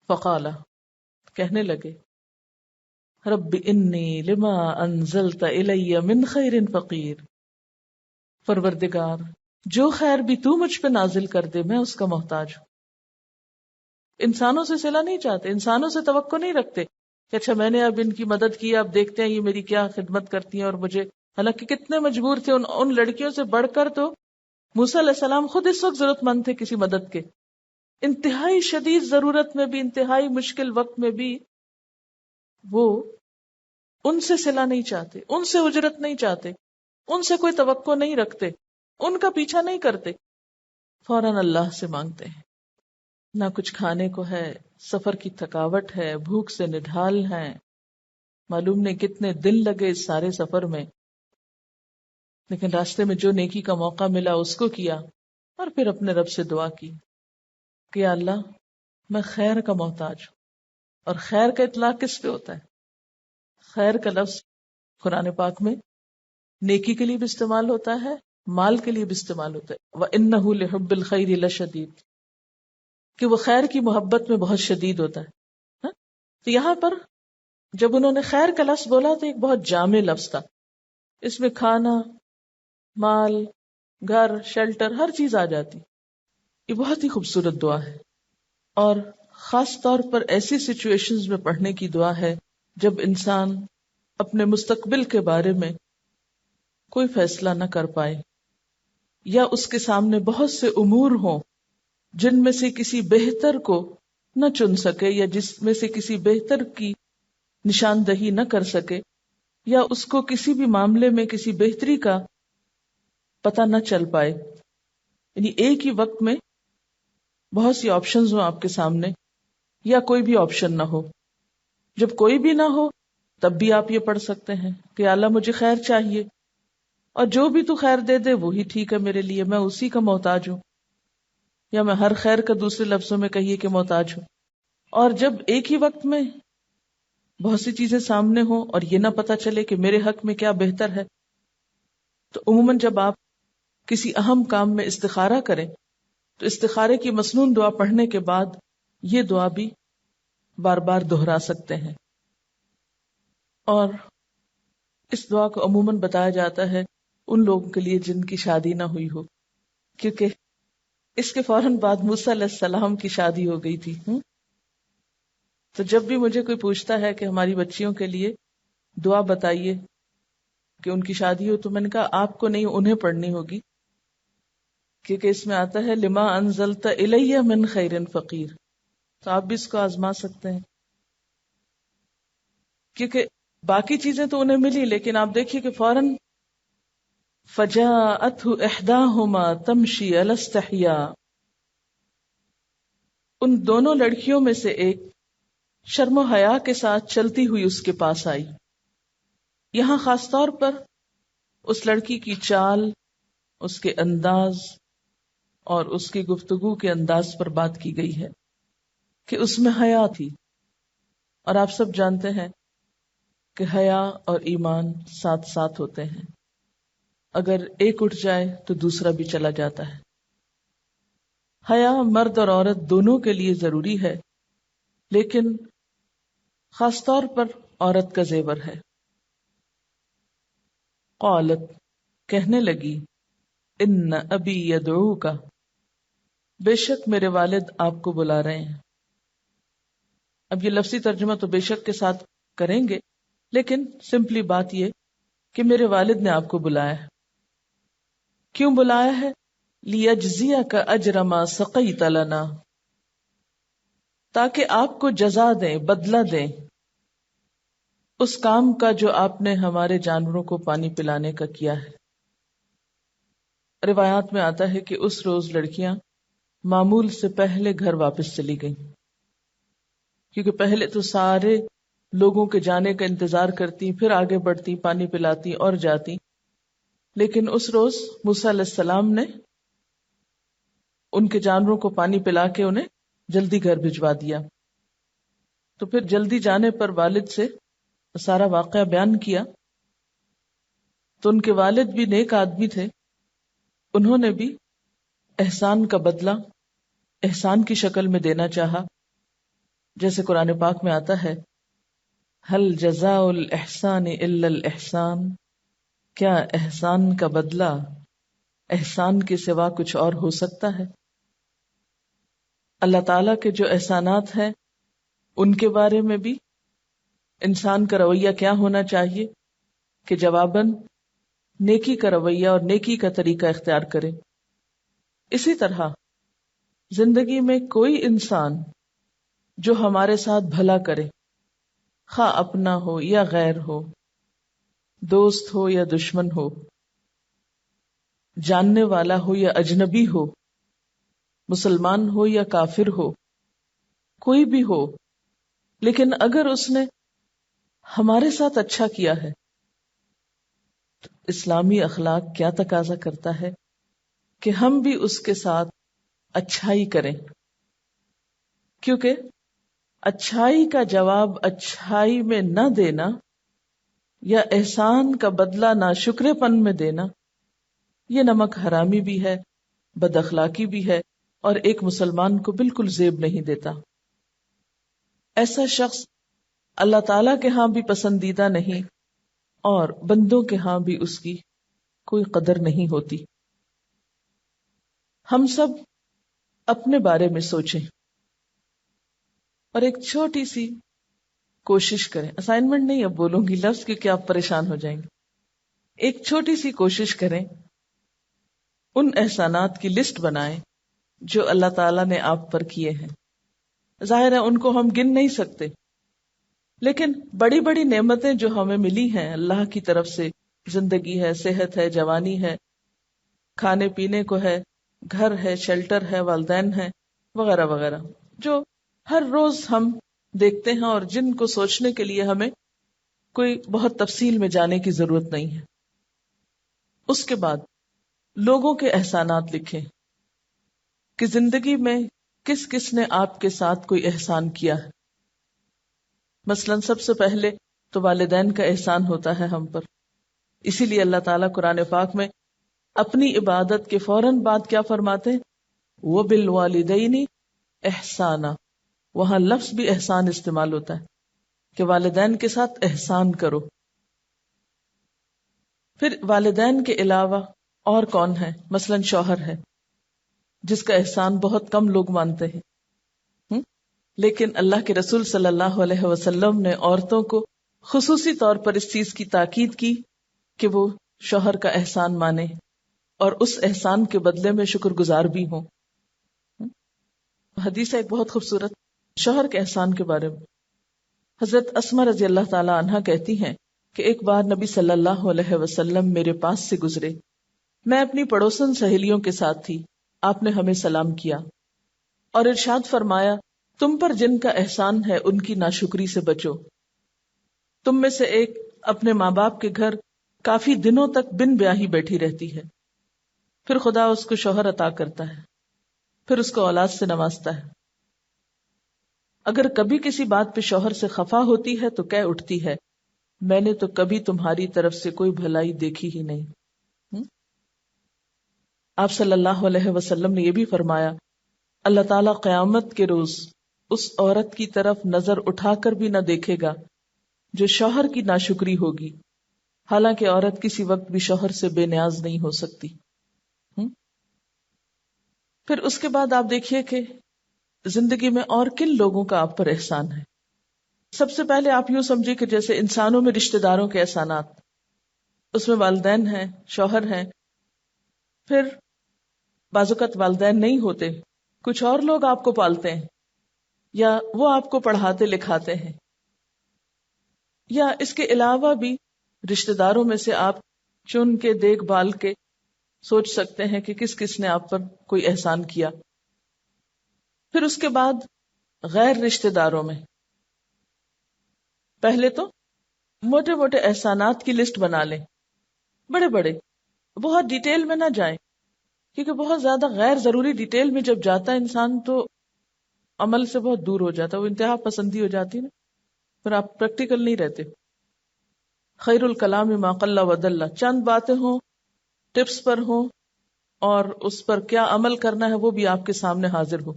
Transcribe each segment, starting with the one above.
فقال، کہنے لگے، رب انی لما انزلت الی من خیر فقیر، پروردگار جو خیر بھی تو مجھ پہ نازل کر دے میں اس کا محتاج ہوں. انسانوں سے صلہ نہیں چاہتے، انسانوں سے توقع نہیں رکھتے کہ اچھا میں نے اب ان کی مدد کی، اب دیکھتے ہیں یہ میری کیا خدمت کرتی ہیں اور مجھے، حالانکہ کتنے مجبور تھے. ان لڑکیوں سے بڑھ کر تو موسیٰ علیہ السلام خود اس وقت ضرورت مند تھے کسی مدد کے، انتہائی شدید ضرورت میں بھی، انتہائی مشکل وقت میں بھی وہ ان سے صلہ نہیں چاہتے، ان سے اجرت نہیں چاہتے، ان سے کوئی توقع نہیں رکھتے، ان کا پیچھا نہیں کرتے، فوراً اللہ سے مانگتے ہیں. نہ کچھ کھانے کو ہے، سفر کی تھکاوٹ ہے، بھوک سے نڈھال ہیں، معلوم نہیں کتنے دن لگے اس سارے سفر میں، لیکن راستے میں جو نیکی کا موقع ملا اس کو کیا، اور پھر اپنے رب سے دعا کی کہ یا اللہ میں خیر کا محتاج ہوں. اور خیر کا اطلاق کس پہ ہوتا ہے؟ خیر کا لفظ قرآن پاک میں نیکی کے لیے بھی استعمال ہوتا ہے، مال کے لیے بھی استعمال ہوتا ہے. وَإِنَّهُ لِحُبِّ الْخَيْرِ لَشَدِيدٌ، کہ وہ خیر کی محبت میں بہت شدید ہوتا ہے. ہاں؟ تو یہاں پر جب انہوں نے خیر کا لفظ بولا تو ایک بہت جامع لفظ تھا، اس میں کھانا، مال، گھر، شیلٹر، ہر چیز آ جاتی. یہ بہت ہی خوبصورت دعا ہے، اور خاص طور پر ایسی سچویشنز میں پڑھنے کی دعا ہے جب انسان اپنے مستقبل کے بارے میں کوئی فیصلہ نہ کر پائے، یا اس کے سامنے بہت سے امور ہوں جن میں سے کسی بہتر کو نہ چن سکے، یا جس میں سے کسی بہتر کی نشاندہی نہ کر سکے، یا اس کو کسی بھی معاملے میں کسی بہتری کا پتہ نہ چل پائے. یعنی ایک ہی وقت میں بہت سی آپشنز ہوں آپ کے سامنے، یا کوئی بھی آپشن نہ ہو. جب کوئی بھی نہ ہو تب بھی آپ یہ پڑھ سکتے ہیں کہ اللہ مجھے خیر چاہیے، اور جو بھی تو خیر دے دے وہی ٹھیک ہے میرے لیے، میں اسی کا محتاج ہوں، یا میں ہر خیر کا دوسرے لفظوں میں کہیے کہ محتاج ہوں. اور جب ایک ہی وقت میں بہت سی چیزیں سامنے ہوں اور یہ نہ پتا چلے کہ میرے حق میں کیا بہتر ہے، تو عموماً جب آپ کسی اہم کام میں استخارہ کریں تو استخارے کی مسنون دعا پڑھنے کے بعد یہ دعا بھی بار بار دہرا سکتے ہیں. اور اس دعا کو عموماً بتایا جاتا ہے ان لوگوں کے لیے جن کی شادی نہ ہوئی ہو، کیونکہ اس کے فوراً بعد موسیٰ علیہ السلام کی شادی ہو گئی تھی. تو جب بھی مجھے کوئی پوچھتا ہے کہ ہماری بچیوں کے لیے دعا بتائیے کہ ان کی شادی ہو، تو میں نے کہا آپ کو نہیں، انہیں پڑھنی ہوگی، کیونکہ اس میں آتا ہے لما انزلت الی من خیر فقیر. تو آپ بھی اس کو آزما سکتے ہیں، کیونکہ باقی چیزیں تو انہیں ملی، لیکن آپ دیکھیے کہ فوراً فجاءته احداهما تمشی علی استحیاء، ان دونوں لڑکیوں میں سے ایک شرم و حیا کے ساتھ چلتی ہوئی اس کے پاس آئی. یہاں خاص طور پر اس لڑکی کی چال، اس کے انداز اور اس کی گفتگو کے انداز پر بات کی گئی ہے کہ اس میں حیا تھی. اور آپ سب جانتے ہیں کہ حیا اور ایمان ساتھ ساتھ ہوتے ہیں، اگر ایک اٹھ جائے تو دوسرا بھی چلا جاتا ہے. حیا مرد اور عورت دونوں کے لیے ضروری ہے، لیکن خاص طور پر عورت کا زیور ہے. قالت، کہنے لگی، ان ابی یدعوک، بے شک میرے والد آپ کو بلا رہے ہیں. اب یہ لفظی ترجمہ تو بے شک کے ساتھ کریں گے، لیکن سمپلی بات یہ کہ میرے والد نے آپ کو بلایا ہے. کیوں بلایا ہے؟ لیجزیک اجر ما سقیت لنا، تاکہ آپ کو جزا دیں، بدلہ دیں اس کام کا جو آپ نے ہمارے جانوروں کو پانی پلانے کا کیا ہے. روایات میں آتا ہے کہ اس روز لڑکیاں معمول سے پہلے گھر واپس چلی گئیں، کیونکہ پہلے تو سارے لوگوں کے جانے کا انتظار کرتی، پھر آگے بڑھتی، پانی پلاتی اور جاتی. لیکن اس روز موسیٰ علیہ السلام نے ان کے جانوروں کو پانی پلا کے انہیں جلدی گھر بھجوا دیا. تو پھر جلدی جانے پر والد سے سارا واقعہ بیان کیا. تو ان کے والد بھی نیک آدمی تھے، انہوں نے بھی احسان کا بدلہ احسان کی شکل میں دینا چاہا، جیسے قرآن پاک میں آتا ہے ہل جزاء الاحسان الا الاحسان، کیا احسان کا بدلہ احسان کے سوا کچھ اور ہو سکتا ہے؟ اللہ تعالیٰ کے جو احسانات ہیں ان کے بارے میں بھی انسان کا رویہ کیا ہونا چاہیے کہ جواباً نیکی کا رویہ اور نیکی کا طریقہ اختیار کرے۔ اسی طرح زندگی میں کوئی انسان جو ہمارے ساتھ بھلا کرے، خواہ اپنا ہو یا غیر ہو، دوست ہو یا دشمن ہو، جاننے والا ہو یا اجنبی ہو، مسلمان ہو یا کافر ہو، کوئی بھی ہو، لیکن اگر اس نے ہمارے ساتھ اچھا کیا ہے تو اسلامی اخلاق کیا تقاضا کرتا ہے کہ ہم بھی اس کے ساتھ اچھائی کریں، کیونکہ اچھائی کا جواب اچھائی میں نہ دینا یا احسان کا بدلہ ناشکرے پن میں دینا، یہ نمک حرامی بھی ہے، بد اخلاقی بھی ہے، اور ایک مسلمان کو بالکل زیب نہیں دیتا۔ ایسا شخص اللہ تعالیٰ کے ہاں بھی پسندیدہ نہیں اور بندوں کے ہاں بھی اس کی کوئی قدر نہیں ہوتی۔ ہم سب اپنے بارے میں سوچیں اور ایک چھوٹی سی کوشش کریں، اسائنمنٹ نہیں اب بولوں گی لفظ کیونکہ آپ پریشان ہو جائیں گے، ایک چھوٹی سی کوشش کریں، ان احسانات کی لسٹ بنائیں جو اللہ تعالیٰ نے آپ پر کیے ہیں۔ ظاہر ہے ان کو ہم گن نہیں سکتے، لیکن بڑی بڑی نعمتیں جو ہمیں ملی ہیں اللہ کی طرف سے، زندگی ہے، صحت ہے، جوانی ہے، کھانے پینے کو ہے، گھر ہے، شیلٹر ہے، والدین ہیں، وغیرہ وغیرہ، جو ہر روز ہم دیکھتے ہیں اور جن کو سوچنے کے لیے ہمیں کوئی بہت تفصیل میں جانے کی ضرورت نہیں ہے۔ اس کے بعد لوگوں کے احسانات لکھیں کہ زندگی میں کس کس نے آپ کے ساتھ کوئی احسان کیا ہے۔ مثلا سب سے پہلے تو والدین کا احسان ہوتا ہے ہم پر، اسی لیے اللہ تعالیٰ قرآن پاک میں اپنی عبادت کے فوراً بعد کیا فرماتے ہیں؟ وَبِالْوَالِدَيْنِ احسانا، وہاں لفظ بھی احسان استعمال ہوتا ہے کہ والدین کے ساتھ احسان کرو۔ پھر والدین کے علاوہ اور کون ہے؟ مثلا شوہر ہے جس کا احسان بہت کم لوگ مانتے ہیں، لیکن اللہ کے رسول صلی اللہ علیہ وسلم نے عورتوں کو خصوصی طور پر اس چیز کی تاکید کی کہ وہ شوہر کا احسان مانے اور اس احسان کے بدلے میں شکر گزار بھی ہوں۔ حدیث ہے ایک بہت خوبصورت شوہر کے احسان کے بارے میں، حضرت اسماء رضی اللہ تعالی عنہا کہتی ہیں کہ ایک بار نبی صلی اللہ علیہ وسلم میرے پاس سے گزرے، میں اپنی پڑوسن سہیلیوں کے ساتھ تھی، آپ نے ہمیں سلام کیا اور ارشاد فرمایا تم پر جن کا احسان ہے ان کی ناشکری سے بچو۔ تم میں سے ایک اپنے ماں باپ کے گھر کافی دنوں تک بن بیاہی بیٹھی رہتی ہے، پھر خدا اس کو شوہر عطا کرتا ہے، پھر اس کو اولاد سے نوازتا ہے۔ اگر کبھی کسی بات پہ شوہر سے خفا ہوتی ہے تو کہہ اٹھتی ہے میں نے تو کبھی تمہاری طرف سے کوئی بھلائی دیکھی ہی نہیں۔ آپ صلی اللہ علیہ وسلم نے یہ بھی فرمایا اللہ تعالیٰ قیامت کے روز اس عورت کی طرف نظر اٹھا کر بھی نہ دیکھے گا جو شوہر کی ناشکری ہوگی، حالانکہ عورت کسی وقت بھی شوہر سے بے نیاز نہیں ہو سکتی۔ پھر اس کے بعد آپ دیکھیے کہ زندگی میں اور کن لوگوں کا آپ پر احسان ہے۔ سب سے پہلے آپ یوں سمجھے کہ جیسے انسانوں میں رشتہ داروں کے احسانات، اس میں والدین ہیں، شوہر ہیں، پھر بعض اوقات والدین نہیں ہوتے، کچھ اور لوگ آپ کو پالتے ہیں یا وہ آپ کو پڑھاتے لکھاتے ہیں، یا اس کے علاوہ بھی رشتہ داروں میں سے آپ چن کے دیکھ بھال کے سوچ سکتے ہیں کہ کس کس نے آپ پر کوئی احسان کیا۔ پھر اس کے بعد غیر رشتہ داروں میں پہلے تو موٹے موٹے احسانات کی لسٹ بنا لیں، بڑے بڑے، بہت ڈیٹیل میں نہ جائیں، کیونکہ بہت زیادہ غیر ضروری ڈیٹیل میں جب جاتا ہے انسان تو عمل سے بہت دور ہو جاتا ہے، وہ انتہا پسندی ہو جاتی ہے نا، پھر آپ پریکٹیکل نہیں رہتے۔ خیر الکلام ما قل ودل، چند باتیں ہوں، ٹپس پر ہوں، اور اس پر کیا عمل کرنا ہے وہ بھی آپ کے سامنے حاضر ہو۔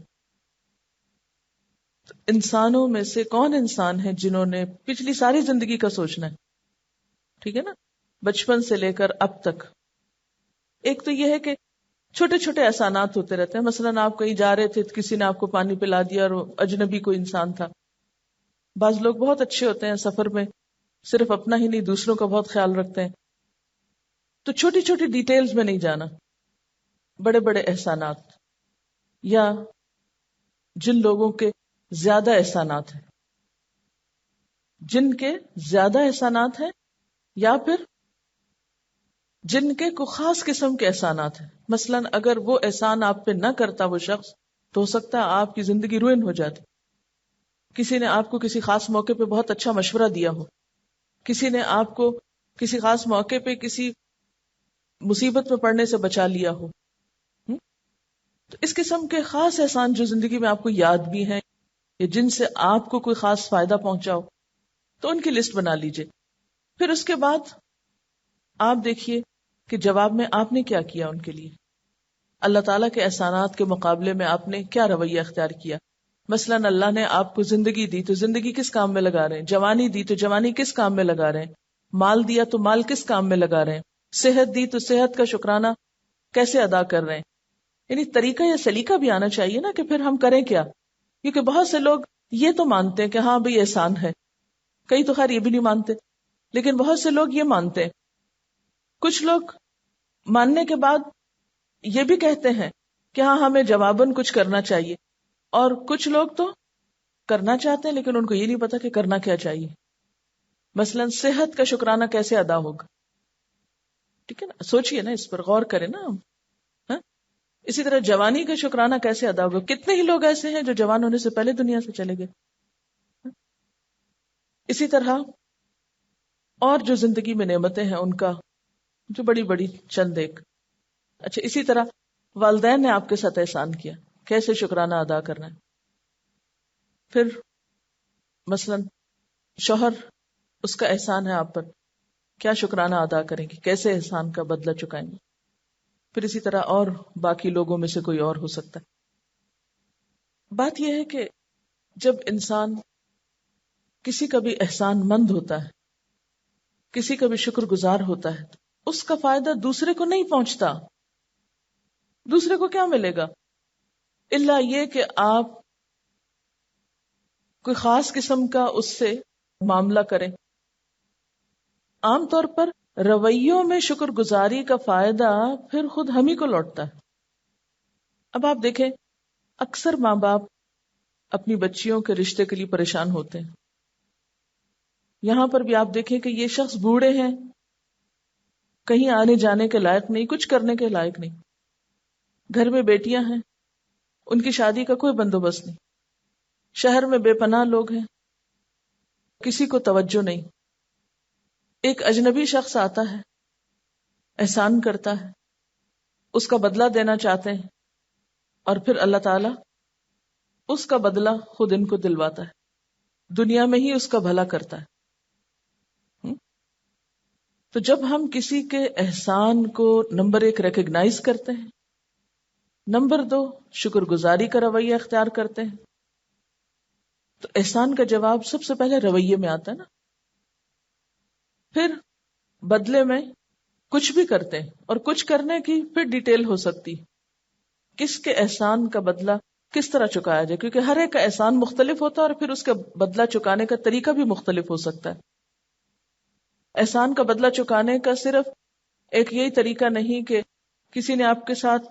انسانوں میں سے کون انسان ہے جنہوں نے پچھلی ساری زندگی کا سوچنا ہے؟ ٹھیک ہے نا، بچپن سے لے کر اب تک. ایک تو یہ ہے کہ چھوٹے چھوٹے احسانات ہوتے رہتے ہیں. مثلاً آپ کہیں جا رہے تھے، کسی نے آپ کو پانی پلا دیا اور وہ اجنبی کوئی انسان تھا. بعض لوگ بہت اچھے ہوتے ہیں سفر میں، صرف اپنا ہی نہیں دوسروں کا بہت خیال رکھتے ہیں. تو چھوٹی چھوٹی ڈیٹیلز میں نہیں جانا، بڑے بڑے احسانات، یا جن لوگوں کے زیادہ احسانات ہیں، جن کے زیادہ احسانات ہیں، یا پھر جن کے کوئی خاص قسم کے احسانات ہیں. مثلاً اگر وہ احسان آپ پہ نہ کرتا وہ شخص، تو ہو سکتا ہے آپ کی زندگی روئن ہو جاتی. کسی نے آپ کو کسی خاص موقع پہ بہت اچھا مشورہ دیا ہو، کسی نے آپ کو کسی خاص موقع پہ کسی مصیبت میں پڑنے سے بچا لیا ہو. تو اس قسم کے خاص احسان جو زندگی میں آپ کو یاد بھی ہیں یا جن سے آپ کو کوئی خاص فائدہ پہنچا ہو، تو ان کی لسٹ بنا لیجئے. پھر اس کے بعد آپ دیکھیے کہ جواب میں آپ نے کیا کیا ان کے لیے. اللہ تعالیٰ کے احسانات کے مقابلے میں آپ نے کیا رویہ اختیار کیا. مثلاً اللہ نے آپ کو زندگی دی تو زندگی کس کام میں لگا رہے ہیں، جوانی دی تو جوانی کس کام میں لگا رہے ہیں، مال دیا تو مال کس کام میں لگا رہے ہیں، صحت دی تو صحت کا شکرانہ کیسے ادا کر رہے ہیں. یعنی طریقہ یا سلیقہ بھی آنا چاہیے نا کہ پھر ہم کریں کیا. کیونکہ بہت سے لوگ یہ تو مانتے ہیں کہ ہاں بھئی احسان ہے، کئی تو خیر یہ بھی نہیں مانتے، لیکن بہت سے لوگ یہ مانتے ہیں. کچھ لوگ ماننے کے بعد یہ بھی کہتے ہیں کہ ہاں ہمیں جواباً کچھ کرنا چاہیے، اور کچھ لوگ تو کرنا چاہتے ہیں لیکن ان کو یہ نہیں پتا کہ کرنا کیا چاہیے. مثلاً صحت کا شکرانہ کیسے ادا ہوگا. ٹھیک ہے نا، سوچئے نا، اس پر غور کریں نا ہم. ہاں؟ اسی طرح جوانی کا شکرانہ کیسے ادا ہوگا. کتنے ہی لوگ ایسے ہیں جو جوان ہونے سے پہلے دنیا سے چلے گئے. اسی طرح اور جو زندگی میں نعمتیں ہیں ان کا جو بڑی بڑی چند ایک. اچھا، اسی طرح والدین نے آپ کے ساتھ احسان کیا، کیسے شکرانہ ادا کرنا ہے. پھر مثلاً شوہر، اس کا احسان ہے آپ پر، کیا شکرانہ ادا کریں گے، کیسے احسان کا بدلہ چکائیں گے. پھر اسی طرح اور باقی لوگوں میں سے کوئی اور ہو سکتا ہے. بات یہ ہے کہ جب انسان کسی کا بھی احسان مند ہوتا ہے، کسی کا بھی شکر گزار ہوتا ہے، تو اس کا فائدہ دوسرے کو نہیں پہنچتا. دوسرے کو کیا ملے گا الا یہ کہ آپ کوئی خاص قسم کا اس سے معاملہ کریں. عام طور پر رویوں میں شکر گزاری کا فائدہ پھر خود ہم ہی کو لوٹتا ہے. اب آپ دیکھیں، اکثر ماں باپ اپنی بچیوں کے رشتے کے لیے پریشان ہوتے ہیں. یہاں پر بھی آپ دیکھیں کہ یہ شخص بوڑھے ہیں، کہیں آنے جانے کے لائق نہیں، کچھ کرنے کے لائق نہیں، گھر میں بیٹیاں ہیں، ان کی شادی کا کوئی بندوبست نہیں، شہر میں بے پناہ لوگ ہیں، کسی کو توجہ نہیں. ایک اجنبی شخص آتا ہے، احسان کرتا ہے، اس کا بدلہ دینا چاہتے ہیں، اور پھر اللہ تعالی اس کا بدلہ خود ان کو دلواتا ہے، دنیا میں ہی اس کا بھلا کرتا ہے. تو جب ہم کسی کے احسان کو نمبر 1 ریکگنائز کرتے ہیں، نمبر 2 شکر گزاری کا رویہ اختیار کرتے ہیں، تو احسان کا جواب سب سے پہلے رویے میں آتا ہے نا. پھر بدلے میں کچھ بھی کرتے ہیں، اور کچھ کرنے کی پھر ڈیٹیل ہو سکتی، کس کے احسان کا بدلہ کس طرح چکایا جائے، کیونکہ ہر ایک کا احسان مختلف ہوتا ہے اور پھر اس کا بدلہ چکانے کا طریقہ بھی مختلف ہو سکتا ہے. احسان کا بدلہ چکانے کا صرف ایک یہی طریقہ نہیں کہ کسی نے آپ کے ساتھ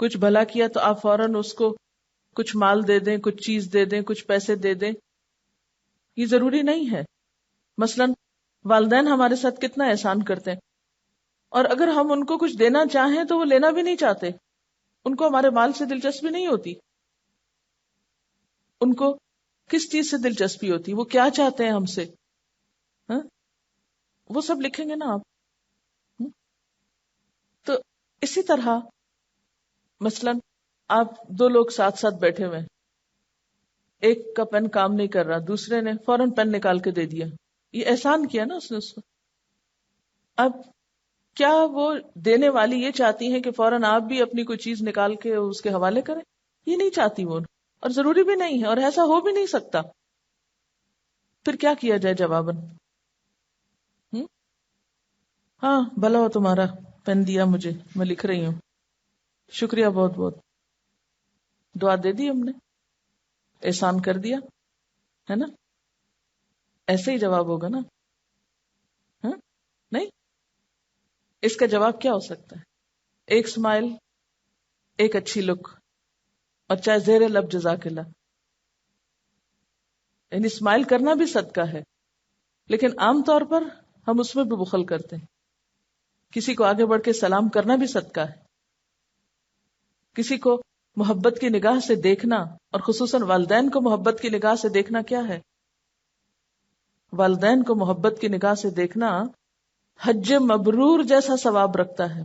کچھ بھلا کیا تو آپ فوراً اس کو کچھ مال دے دیں، کچھ چیز دے دیں، کچھ پیسے دے دیں. یہ ضروری نہیں ہے. مثلاً والدین ہمارے ساتھ کتنا احسان کرتے ہیں، اور اگر ہم ان کو کچھ دینا چاہیں تو وہ لینا بھی نہیں چاہتے. ان کو ہمارے مال سے دلچسپی نہیں ہوتی. ان کو کس چیز سے دلچسپی ہوتی، وہ کیا چاہتے ہیں ہم سے، ہاں؟ وہ سب لکھیں گے نا آپ. تو اسی طرح مثلاً آپ 2 لوگ ساتھ ساتھ بیٹھے ہوئے ہیں، ایک کا پین کام نہیں کر رہا، دوسرے نے فوراً پین نکال کے دے دیا، یہ احسان کیا نا اس نے اس کو. اب کیا وہ دینے والی یہ چاہتی ہیں کہ فوراً آپ بھی اپنی کوئی چیز نکال کے اس کے حوالے کریں؟ یہ نہیں چاہتی وہ. اور ضروری بھی نہیں ہے اور ایسا ہو بھی نہیں سکتا. پھر کیا کیا جائے جواباً؟ ہاں بھلا ہو تمہارا، پین دیا مجھے، میں لکھ رہی ہوں. شکریہ بہت بہت. دعا دے دی ہم نے، احسان کر دیا ہے نا. ایسے ہی جواب ہوگا نا؟ ہاں نہیں، اس کا جواب کیا ہو سکتا ہے؟ ایک سمائل، ایک اچھی لک، اور چاہے زیر لب جزاک اللہ. یعنی اسمائل کرنا بھی صدقہ ہے، لیکن عام طور پر ہم اس میں بھی بخل کرتے ہیں. کسی کو آگے بڑھ کے سلام کرنا بھی صدقہ ہے. کسی کو محبت کی نگاہ سے دیکھنا، اور خصوصاً والدین کو محبت کی نگاہ سے دیکھنا کیا ہے؟ والدین کو محبت کی نگاہ سے دیکھنا حج مبرور جیسا ثواب رکھتا ہے.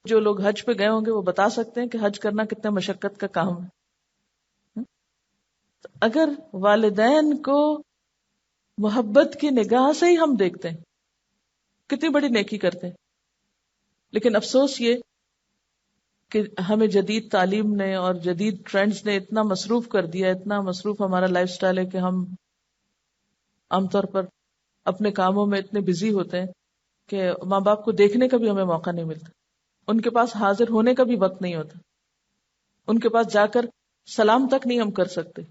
جو لوگ حج پہ گئے ہوں گے وہ بتا سکتے ہیں کہ حج کرنا کتنے مشقت کا کام ہے. اگر والدین کو محبت کی نگاہ سے ہی ہم دیکھتے ہیں، کتنی بڑی نیکی کرتے ہیں. لیکن افسوس یہ کہ ہمیں جدید تعلیم نے اور جدید ٹرینڈز نے اتنا مصروف کر دیا، اتنا مصروف ہمارا لائف سٹائل ہے کہ ہم عام طور پر اپنے کاموں میں اتنے بزی ہوتے ہیں کہ ماں باپ کو دیکھنے کا بھی ہمیں موقع نہیں ملتا. ان کے پاس حاضر ہونے کا بھی وقت نہیں ہوتا. ان کے پاس جا کر سلام تک نہیں ہم کر سکتے.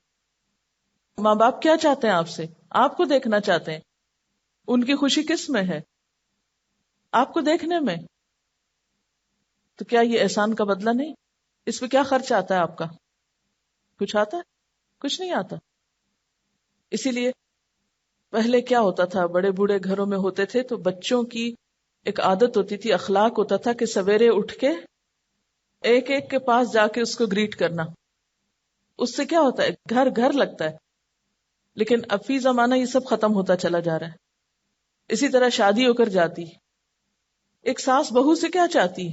ماں باپ کیا چاہتے ہیں آپ سے؟ آپ کو دیکھنا چاہتے ہیں. ان کی خوشی کس میں ہے؟ آپ کو دیکھنے میں. تو کیا یہ احسان کا بدلہ نہیں؟ اس میں کیا خرچ آتا ہے آپ کا؟ کچھ آتا ہے؟ کچھ نہیں آتا. اسی لیے پہلے کیا ہوتا تھا، بڑے بوڑھے گھروں میں ہوتے تھے تو بچوں کی ایک عادت ہوتی تھی، اخلاق ہوتا تھا کہ سویرے اٹھ کے ایک ایک کے پاس جا کے اس کو گریٹ کرنا. اس سے کیا ہوتا ہے؟ گھر گھر لگتا ہے. لیکن اب فی زمانہ یہ سب ختم ہوتا چلا جا رہا ہے. اسی طرح شادی ہو کر جاتی، ایک ساس بہو سے کیا چاہتی؟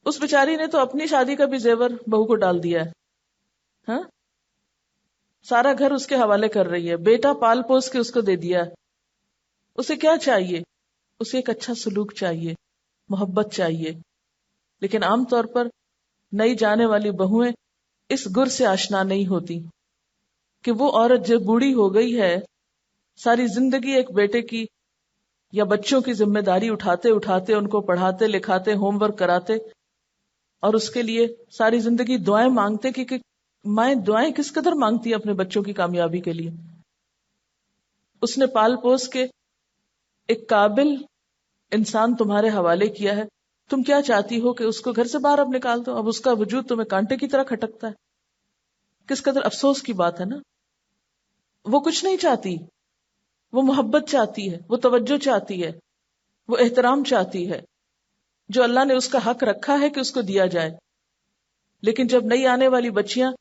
اس بیچاری نے تو اپنی شادی کا بھی زیور بہو کو ڈال دیا ہے. ہاں، سارا گھر اس کے حوالے کر رہی ہے، بیٹا پال پوس کے اس کو دے دیا. اسے کیا چاہیے؟ اسے ایک اچھا سلوک چاہیے، محبت چاہیے. لیکن عام طور پر نئی جانے والی بہویں اس گر سے آشنا نہیں ہوتی کہ وہ عورت جو بوڑھی ہو گئی ہے، ساری زندگی ایک بیٹے کی یا بچوں کی ذمہ داری اٹھاتے اٹھاتے ان کو پڑھاتے لکھاتے ہوم ورک کراتے، اور اس کے لیے ساری زندگی دعائیں مانگتے کہ مائیں دعائیں کس قدر مانگتی ہیں اپنے بچوں کی کامیابی کے لیے. اس نے پال پوس کے ایک قابل انسان تمہارے حوالے کیا ہے. تم کیا چاہتی ہو کہ اس کو گھر سے باہر اب نکال دو؟ اب اس کا وجود تمہیں کانٹے کی طرح کھٹکتا ہے. کس قدر افسوس کی بات ہے نا. وہ کچھ نہیں چاہتی، وہ محبت چاہتی ہے، وہ توجہ چاہتی ہے، وہ احترام چاہتی ہے جو اللہ نے اس کا حق رکھا ہے کہ اس کو دیا جائے. لیکن جب نئی آنے والی بچیاں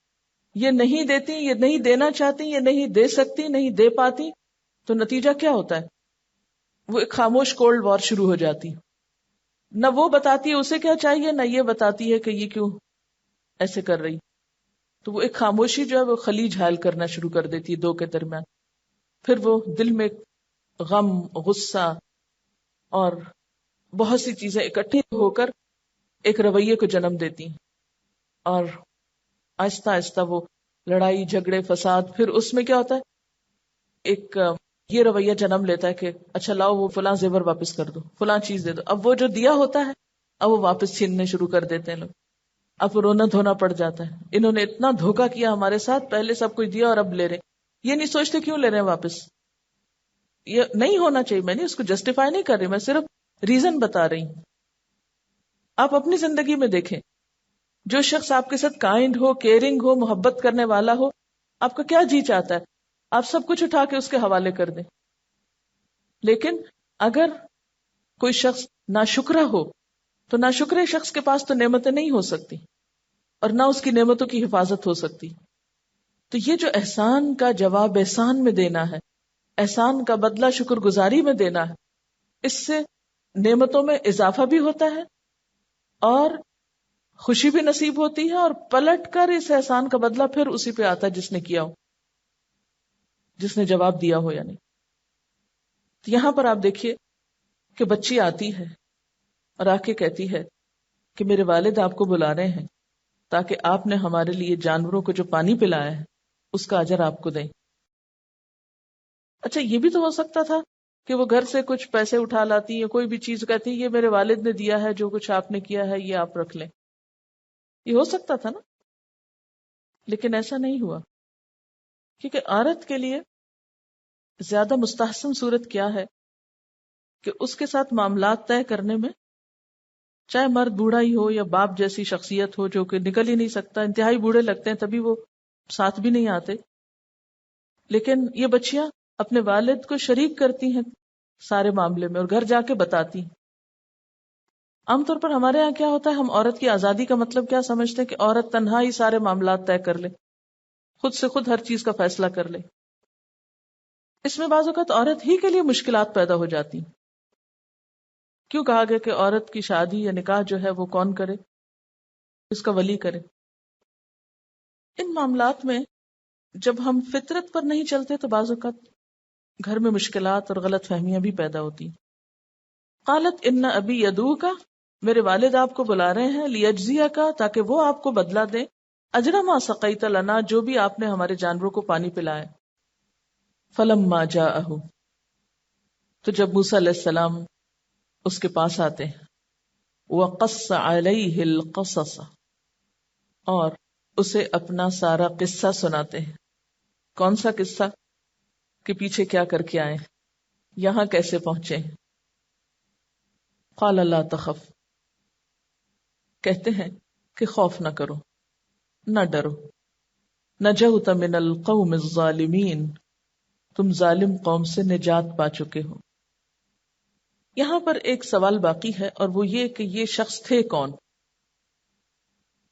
یہ نہیں دیتی، یہ نہیں دینا چاہتی، یہ نہیں دے سکتی، نہیں دے پاتی، تو نتیجہ کیا ہوتا ہے؟ وہ ایک خاموش کولڈ وار شروع ہو جاتی. نہ وہ بتاتی ہے اسے کیا چاہیے، نہ یہ بتاتی ہے کہ یہ کیوں ایسے کر رہی. تو وہ ایک خاموشی جو ہے وہ خلیج حائل کرنا شروع کر دیتی ہے دو کے درمیان. پھر وہ دل میں غم، غصہ اور بہت سی چیزیں اکٹھی ہو کر ایک رویے کو جنم دیتی ہیں، اور آہستہ آہستہ وہ لڑائی جھگڑے فساد، پھر اس میں کیا ہوتا ہے، ایک یہ رویہ جنم لیتا ہے کہ اچھا لاؤ وہ فلاں زیور واپس کر دو، فلاں چیز دے دو. اب وہ جو دیا ہوتا ہے اب وہ واپس چھیننے شروع کر دیتے ہیں لوگ. اب رونا دھونا پڑ جاتا ہے، انہوں نے اتنا دھوکا کیا ہمارے ساتھ، پہلے سب کچھ دیا اور اب لے رہے. یہ نہیں سوچتے کیوں لے رہے ہیں واپس. یہ نہیں ہونا چاہیے. میں نے اس کو جسٹیفائی نہیں کر رہی، میں صرف ریزن بتا رہی ہوں. آپ اپنی زندگی میں دیکھیں، جو شخص آپ کے ساتھ کائنڈ ہو، کیئرنگ ہو، محبت کرنے والا ہو، آپ کا کیا جی چاہتا ہے؟ آپ سب کچھ اٹھا کے اس کے حوالے کر دیں. لیکن اگر کوئی شخص ناشکرا ہو تو ناشکرے شخص کے پاس تو نعمتیں نہیں ہو سکتی اور نہ اس کی نعمتوں کی حفاظت ہو سکتی. تو یہ جو احسان کا جواب احسان میں دینا ہے، احسان کا بدلہ شکر گزاری میں دینا ہے، اس سے نعمتوں میں اضافہ بھی ہوتا ہے اور خوشی بھی نصیب ہوتی ہے، اور پلٹ کر اس احسان کا بدلہ پھر اسی پہ آتا ہے جس نے کیا ہو، جس نے جواب دیا ہو. یعنی تو یہاں پر آپ دیکھیے کہ بچی آتی ہے اور آ کے کہتی ہے کہ میرے والد آپ کو بلا رہے ہیں. تاکہ آپ نے ہمارے لیے جانوروں کو جو پانی پلایا ہے اس کا اجر آپ کو دیں۔ اچھا یہ بھی تو ہو سکتا تھا کہ وہ گھر سے کچھ پیسے اٹھا لاتی یا کوئی بھی چیز کہتی یہ میرے والد نے دیا ہے، جو کچھ آپ نے کیا ہے یہ آپ رکھ لیں، یہ ہو سکتا تھا نا، لیکن ایسا نہیں ہوا، کیونکہ عورت کے لیے زیادہ مستحسن صورت کیا ہے کہ اس کے ساتھ معاملات طے کرنے میں چاہے مرد بوڑھا ہی ہو یا باپ جیسی شخصیت ہو جو کہ نکل ہی نہیں سکتا، انتہائی بوڑھے لگتے ہیں تبھی وہ ساتھ بھی نہیں آتے، لیکن یہ بچیاں اپنے والد کو شریک کرتی ہیں سارے معاملے میں اور گھر جا کے بتاتی ہیں۔ عام طور پر ہمارے ہاں کیا ہوتا ہے، ہم عورت کی آزادی کا مطلب کیا سمجھتے ہیں کہ عورت تنہا ہی سارے معاملات طے کر لے، خود سے خود ہر چیز کا فیصلہ کر لے۔ اس میں بعض اوقات عورت ہی کے لیے مشکلات پیدا ہو جاتی ہیں۔ کیوں کہا گیا کہ عورت کی شادی یا نکاح جو ہے وہ کون کرے؟ اس کا ولی کرے۔ ان معاملات میں جب ہم فطرت پر نہیں چلتے تو بعض اوقات گھر میں مشکلات اور غلط فہمیاں بھی پیدا ہوتی۔ قالت ان ابی یدعوک، میرے والد آپ کو بلا رہے ہیں، لیجزیک، تاکہ وہ آپ کو بدلہ دیں، اجر ما سقیت لنا، جو بھی آپ نے ہمارے جانوروں کو پانی پلایا۔ فلما جاءہ، تو جب موسیٰ علیہ السلام اس کے پاس آتے ہیں، وقص علیہ القصص، اور اسے اپنا سارا قصہ سناتے ہیں۔ کون سا قصہ؟ کہ پیچھے کیا کر کے آئے، یہاں کیسے پہنچے۔ قال لا تخف، کہتے ہیں کہ خوف نہ کرو، نہ ڈرو، نجوت من القوم الظالمین، تم ظالم قوم سے نجات پا چکے ہو۔ یہاں پر ایک سوال باقی ہے، اور وہ یہ کہ یہ شخص تھے کون؟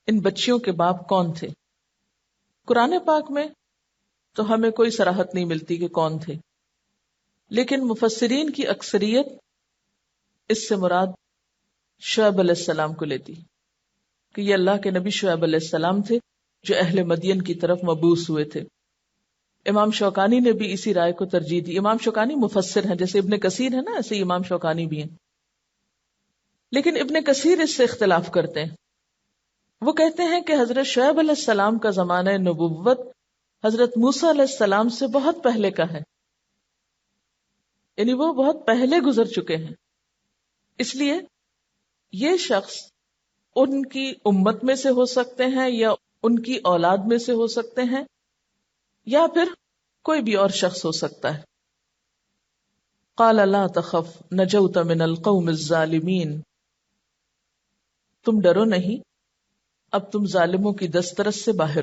ان بچیوں کے باپ کون تھے؟ قرآن پاک میں تو ہمیں کوئی صراحت نہیں ملتی کہ کون تھے، لیکن مفسرین کی اکثریت اس سے مراد شعیب علیہ السلام کو لیتی کہ یہ اللہ کے نبی شعیب علیہ السلام تھے جو اہل مدین کی طرف مبعوث ہوئے تھے۔ امام شوکانی نے بھی اسی رائے کو ترجیح دی۔ امام شوکانی مفسر ہیں، جیسے ابن کثیر ہے نا، ایسے امام شوکانی بھی ہیں، لیکن ابن کثیر اس سے اختلاف کرتے ہیں۔ وہ کہتے ہیں کہ حضرت شعیب علیہ السلام کا زمانہ نبوت حضرت موسیٰ علیہ السلام سے بہت پہلے کا ہے، یعنی وہ بہت پہلے گزر چکے ہیں، اس لیے یہ شخص ان کی امت میں سے ہو سکتے ہیں یا ان کی اولاد میں سے ہو سکتے ہیں یا پھر کوئی بھی اور شخص ہو سکتا ہے۔ قال لا تخف نجوت من القوم الظالمین، تم ڈرو نہیں، اب تم ظالموں کی دسترس سے باہر ہو۔